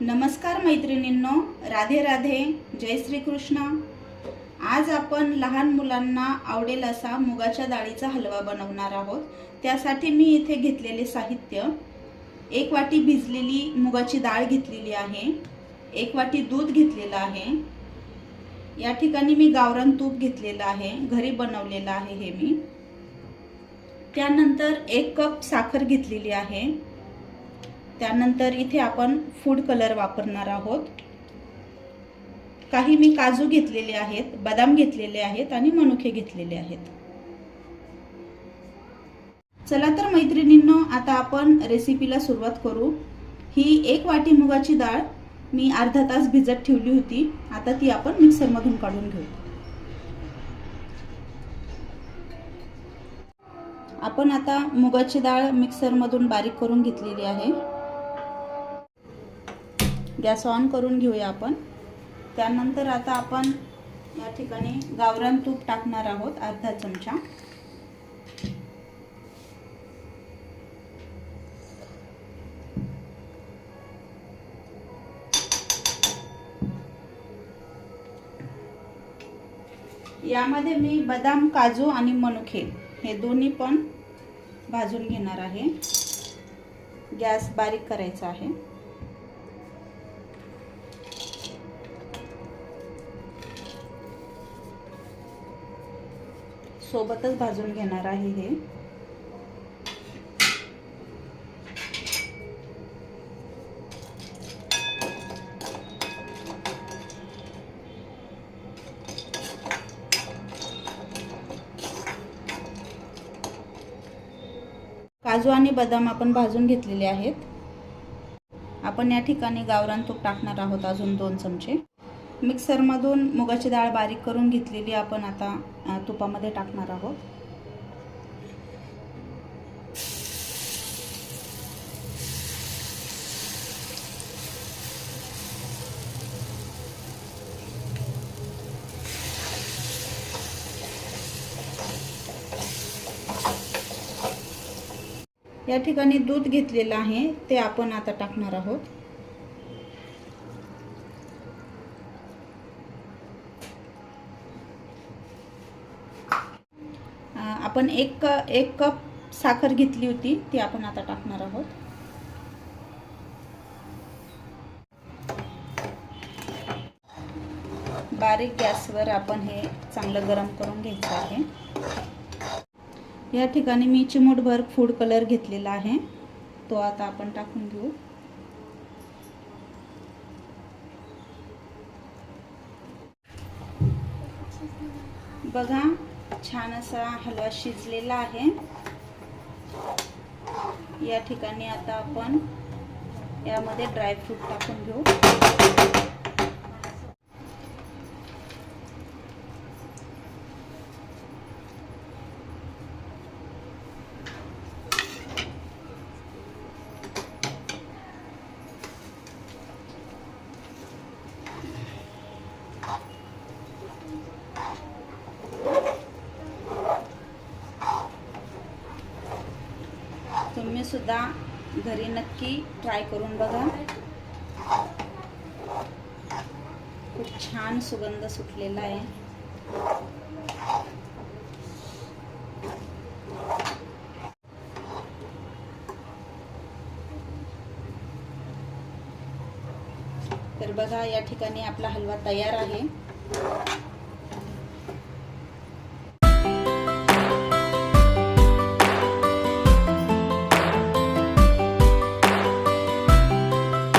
नमस्कार मैत्रिणींनो, राधे राधे, जय श्री कृष्ण। आज आपण लहान मुलांना आवडेल असा मुगाच्या डाळीचा हलवा बनवणार आहोत। त्यासाठी मी इथे घेतलेले साहित्य, 1 वाटी भिजलेली मुगाची डाळ घेतलेली आहे, 1 वाटी दूध घेतलेलं आहे, या ठिकाणी मी गावरान तूप घेतलेलं आहे, घरी बनवलेलं आहे हे मी। त्यानंतर 1 कप साखर घेतलेली आहे। त्यानंतर इथे आपण फूड कलर वापरणार आहोत। काही मी काजू घेतलेले आहेत, बदाम घेतलेले आहेत आणि मनुके घेतलेले आहेत। चला तर मैत्रिणींनो, आता आपण रेसिपीला सुरुवात करू। ही 1 वाटी मुगाची डाळ मी अर्धा तास भिजत ठेवली होती। आता ती आपण मिक्सर मधून काढून घेऊ। आपण आता मुगाची डाळ मिक्सर मधून बारीक करून घेतलेली आहे। गॅस ऑन करून घेऊया आपण। त्यानंतर आता आपण या ठिकाणी गावरान तूप टाकणार आहोत, अर्धा चमचा। यामध्ये मी बदाम, काजू आणि मनुके हे दोन्ही पण भाजून घेणार आहे। गॅस बारीक करायचा आहे। सोबतच भाजून घेणार आहे हे। काजू आणि बदाम आपण भाजून घेतलेले आहेत। आपण या ठिकाणी गावरान तूप टाकणार आहोत, अजून 2 चमचे। मिक्सर मधून मुगाची डाळ बारीक करून घेतलेली आपण आता तुपामध्ये टाकणार आहोत। या ठिकाणी दूध घेतलेलं आहे, ते आपण आता टाकणार आहोत। आपण एक कप साखर घेतली होती, ती आपण आता टाकणार आहोत। बारीक गॅसवर आपण हे चांगलं गरम करून घ्यायचं आहे। या ठिकाणी मी चिमूटभर फूड कलर घेतलेला आहे, तो आता आपण टाकून घेऊ। बघा, छान असा हलवा शिजलेला आहे। या ठिकाणी आता आपण यामध्ये ड्रायफ्रूट टाकून घेऊ। तुम्ही सुद्धा घरी नक्की ट्राय करून बघा। खूप छान सुगंध सुटलेला आहे। तर बघा, या ठिकाणी आपला हलवा तयार आहे।